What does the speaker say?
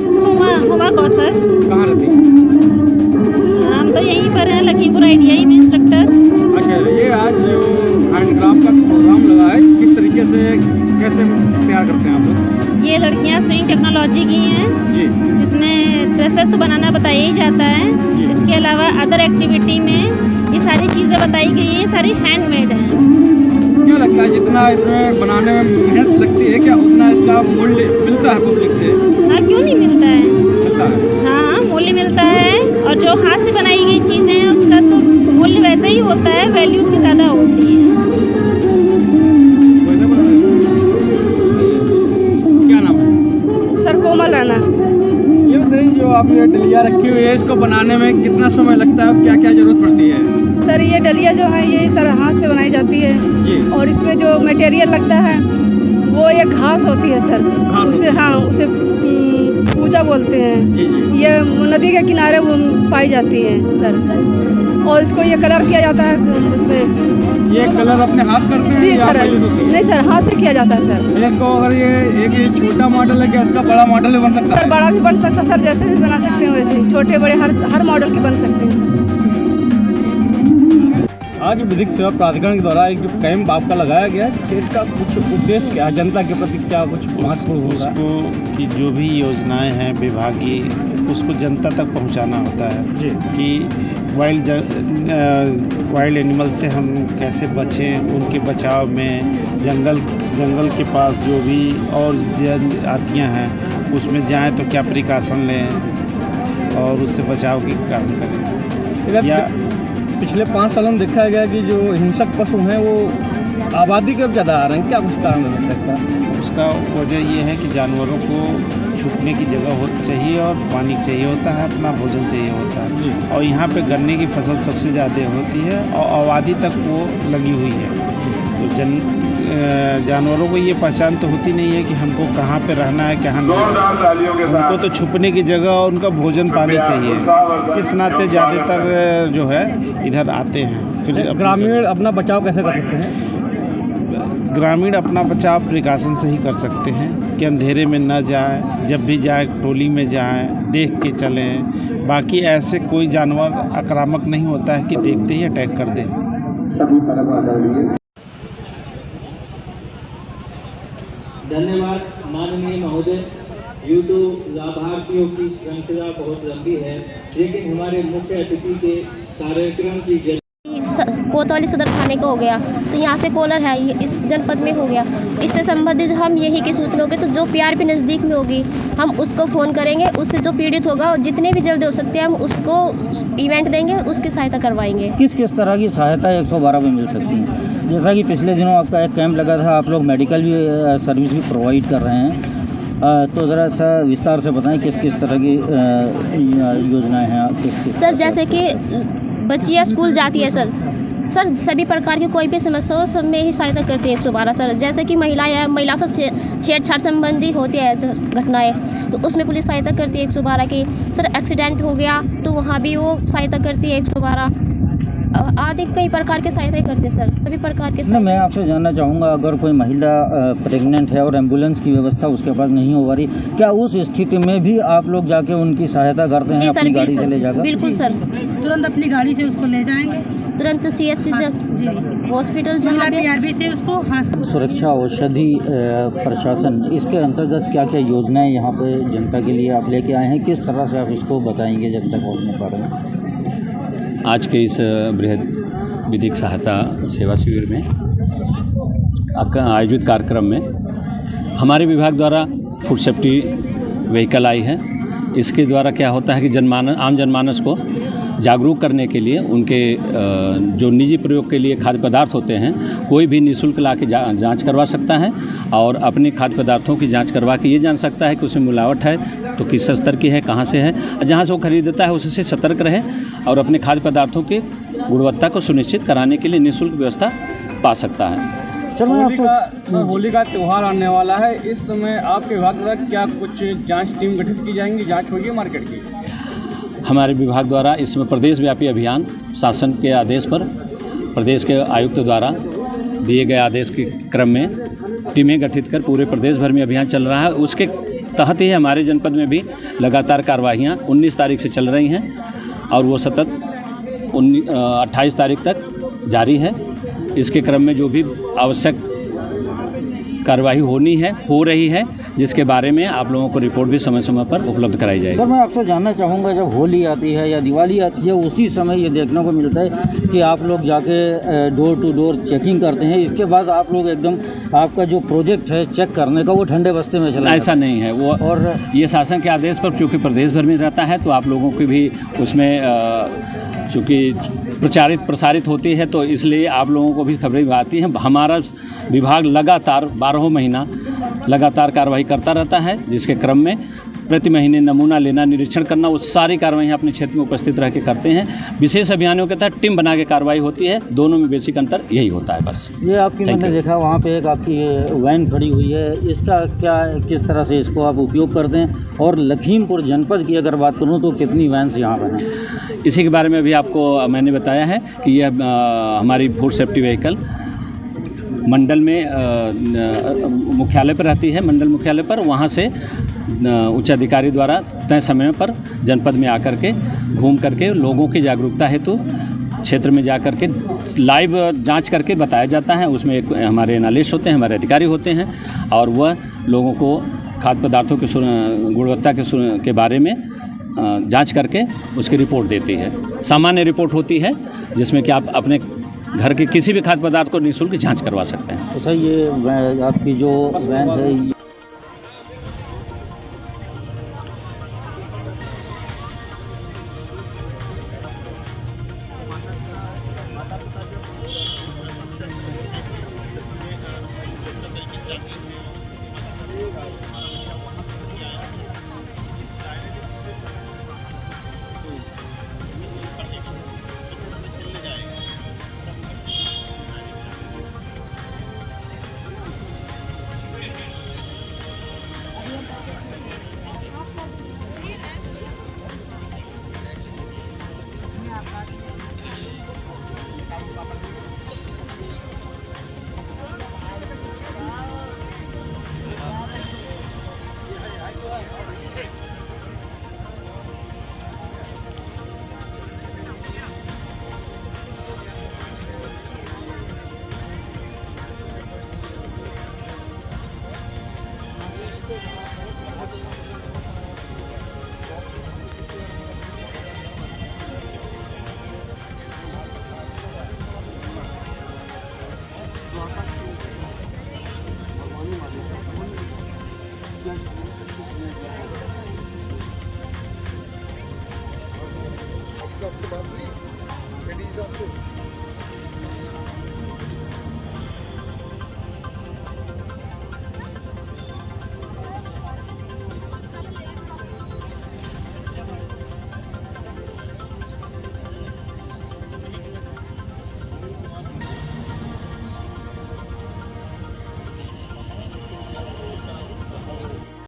हुमा कौसर। कहाँ रहती हैं? हम तो यहीं पर हैं, लखीमपुर ITI में इंस्ट्रक्टर। अच्छा, ये आज जो हैंडक्राफ्ट का प्रोग्राम लगा है, किस तरीके से कैसे तैयार करते हैं आप लोग? ये लड़कियां स्विंग टेक्नोलॉजी की हैं, जी जिसमें ड्रेसेस तो बनाना बताया ही जाता है। इसके अलावा अदर एक्टिविटी में ये सारी चीज़ें बताई गई हैं, सारी हैंडमेड हैं। क्या लगता है जितना इसमें बनाने में मेहनत लगती है, क्या उतना इसका मूल्य मिलता है पब्लिक से? हाँ, क्यों नहीं मिलता है? मिलता है। हाँ, मूल्य मिलता है। और जो हाथ से बनाई गई चीज़ें हैं उसका तो मूल्य वैसे ही होता है, वैल्यू उसकी ज़्यादा होती है। क्या नाम है? सर कोमल राणा। ये बताइए, जो आप ये डलिया रखी हुई है, इसको बनाने में कितना समय लगता है और क्या क्या जरूरत पड़ती है? सर ये डलिया जो है ये सर हाथ से बनाई जाती है जी। और इसमें जो मटेरियल लगता है वो एक घास होती है सर। उसे हाँ उसे पूजा बोलते हैं। जी जी। ये नदी के किनारे वो पाई जाती है सर। और इसको ये कलर किया जाता है उसमें। ये कलर अपने हाथ करते हैं जी या सर, पहले होती है? नहीं सर हाथ से किया जाता है सर। इसको अगर ये एक छोटा मॉडल है, क्या इसका बड़ा मॉडल भी बन सकता सर है? बड़ा भी बन सकता है सर, जैसे भी बना सकते हैं वैसे ही। छोटे बड़े हर मॉडल के बन सकते हैं। आज विधिक सेवा प्राधिकरण के द्वारा एक जो कैंप आपका लगाया गया है, कि इसका कुछ उद्देश्य क्या है, जनता के प्रति क्या कुछ महत्वपूर्ण होगा? उसको कि जो भी योजनाएं हैं विभागीय, उसको जनता तक पहुंचाना होता है जी। कि वाइल्ड एनिमल से हम कैसे बचें, उनके बचाव में जंगल के पास जो भी और आतियाँ हैं उसमें जाएं तो क्या प्रिकॉशन लें और उससे बचाव की काम करें। या पिछले 5 सालों में देखा गया कि जो हिंसक पशु हैं वो आबादी के ज़्यादा आ रहे हैं, क्या कुछ कारण है इसका? उसका वजह ये है कि जानवरों को छुपने की जगह चाहिए और पानी चाहिए होता है, अपना भोजन चाहिए होता है। और यहाँ पे गन्ने की फसल सबसे ज़्यादा होती है और आबादी तक वो लगी हुई है। तो जानवरों को ये पहचान तो होती नहीं है कि हमको कहाँ पे रहना है, कहाँ नहीं। उनको तो छुपने की जगह और उनका भोजन पानी चाहिए। इस नाते ज़्यादातर जो है इधर आते हैं। फिर ग्रामीण अपना बचाव कैसे कर सकते हैं? ग्रामीण अपना बचाव प्रिकॉशन से ही कर सकते हैं कि अंधेरे में न जाए, जब भी जाए टोली में जाए, देख के चलें। बाकी ऐसे कोई जानवर आक्रामक नहीं होता है कि देखते ही अटैक कर दे। धन्यवाद माननीय महोदय। यूँ तो लाभार्थियों की श्रृंखला बहुत लंबी है, लेकिन हमारे मुख्य अतिथि के कार्यक्रम की कोतवाली सदर थाने का हो गया, तो यहाँ से कॉलर है, ये इस जनपद में हो गया। इससे संबंधित हम यही की सूचना होगी, तो जो PRP नज़दीक में होगी हम उसको फ़ोन करेंगे, उससे जो पीड़ित होगा और जितने भी जल्द हो सकते हैं हम उसको इवेंट देंगे और उसकी सहायता करवाएंगे। किस किस तरह की सहायता 112 में मिल सकती है? जैसा कि पिछले दिनों आपका एक कैंप लगा था, आप लोग मेडिकल भी सर्विस भी प्रोवाइड कर रहे हैं, तो ज़रा सा विस्तार से बताएं किस किस तरह की योजनाएं हैं किस सर? जैसे कि बच्चियाँ स्कूल जाती है सर, सभी प्रकार की कोई भी समस्या हो सब में ही सहायता करती है 112 सर। जैसे कि महिलाएं हैं, महिलाओं से छेड़छाड़ संबंधी होती है घटनाएं, तो उसमें पुलिस सहायता करती है 112 की। सर एक्सीडेंट हो गया तो वहाँ भी वो सहायता करती है 112 आदि कई प्रकार के सहायता करते हैं सर, सभी प्रकार के। मैं आपसे जानना चाहूँगा, अगर कोई महिला प्रेग्नेंट है और एम्बुलेंस की व्यवस्था उसके पास नहीं हो रही, क्या उस स्थिति में भी आप लोग जाके उनकी सहायता करते हैं? अपनी गाड़ी से ले जाकर? बिल्कुल सर, तुरंत अपनी गाड़ी से उसको ले जाएंगे, तुरंत CHC हॉस्पिटल जहाँ PRP से उसको। हाँ, सुरक्षा औषधि प्रशासन, इसके अंतर्गत क्या क्या योजनाएं यहाँ पे जनता के लिए आप लेके आए हैं, किस तरह से आप इसको बताएंगे जनता को अपने बारे में? आज के इस बृहद विधिक सहायता सेवा शिविर में आयोजित कार्यक्रम में हमारे विभाग द्वारा फूड सेफ्टी व्हीकल आई है। इसके द्वारा क्या होता है कि आम जनमानस को जागरूक करने के लिए उनके जो निजी प्रयोग के लिए खाद्य पदार्थ होते हैं, कोई भी निःशुल्क ला के जाँच करवा सकता है और अपने खाद्य पदार्थों की जांच करवा के ये जान सकता है कि उसमें मिलावट है तो किस स्तर की है, कहाँ से है, जहाँ से वो खरीदता है उससे सतर्क रहे और अपने खाद्य पदार्थों की गुणवत्ता को सुनिश्चित कराने के लिए निःशुल्क व्यवस्था पा सकता है। होली का त्यौहार आने वाला है, इस समय आपके विभाग द्वारा क्या कुछ जांच टीम गठित की जाएंगी, जांच होगी मार्केट की? हमारे विभाग द्वारा इसमें प्रदेश व्यापी अभियान शासन के आदेश पर प्रदेश के आयुक्त द्वारा दिए गए आदेश के क्रम में टीमें गठित कर पूरे प्रदेश भर में अभियान चल रहा है। उसके तहत ही हमारे जनपद में भी लगातार कार्रवाइयाँ 19 तारीख से चल रही हैं और वो सतत 28 तारीख तक जारी है। इसके क्रम में जो भी आवश्यक कार्रवाई हो रही है, जिसके बारे में आप लोगों को रिपोर्ट भी समय समय पर उपलब्ध कराई जाएगी। सर, मैं आपसे जानना चाहूँगा, जब होली आती है या दिवाली आती है, उसी समय ये देखने को मिलता है कि आप लोग जाके डोर टू डोर चेकिंग करते हैं, इसके बाद आप लोग एकदम आपका जो प्रोजेक्ट है चेक करने का वो ठंडे बस्ते में चला ऐसा नहीं है वो, और ये शासन के आदेश पर चूँकि प्रदेश भर में रहता है तो आप लोगों की भी उसमें चूँकि प्रसारित होती है, तो इसलिए आप लोगों को भी खबरें आती हैं। हमारा विभाग लगातार 12 महीना लगातार कार्रवाई करता रहता है, जिसके क्रम में प्रति महीने नमूना लेना, निरीक्षण करना, वो सारी कार्रवाई अपने क्षेत्र में उपस्थित रह के करते हैं। विशेष अभियानों के तहत टीम बना के कार्रवाई होती है। दोनों में बेसिक अंतर यही होता है बस। ये आपकी मैंने देखा वहाँ पे एक आपकी वैन खड़ी हुई है, इसका क्या किस तरह से इसको आप उपयोग करते हैं, और लखीमपुर जनपद की अगर बात करूँ तो कितनी वैन्स यहाँ पर हैं? इसी के बारे में भी आपको मैंने बताया है कि यह हमारी फूड सेफ्टी व्हीकल मंडल में मुख्यालय पर रहती है, मंडल मुख्यालय पर। वहाँ से उच्च अधिकारी द्वारा तय समय पर जनपद में आकर के घूम करके लोगों की जागरूकता हेतु क्षेत्र में जाकर के लाइव जांच करके बताया जाता है। उसमें एक हमारे एनालिस्ट होते हैं, हमारे अधिकारी होते हैं, और वह लोगों को खाद्य पदार्थों की गुणवत्ता के बारे में जांच करके उसकी रिपोर्ट देती है। सामान्य रिपोर्ट होती है जिसमें कि आप अपने घर के किसी भी खाद्य पदार्थ को निःशुल्क जांच करवा सकते हैं। तो सर, ये आपकी जो वैन है आपके बाद में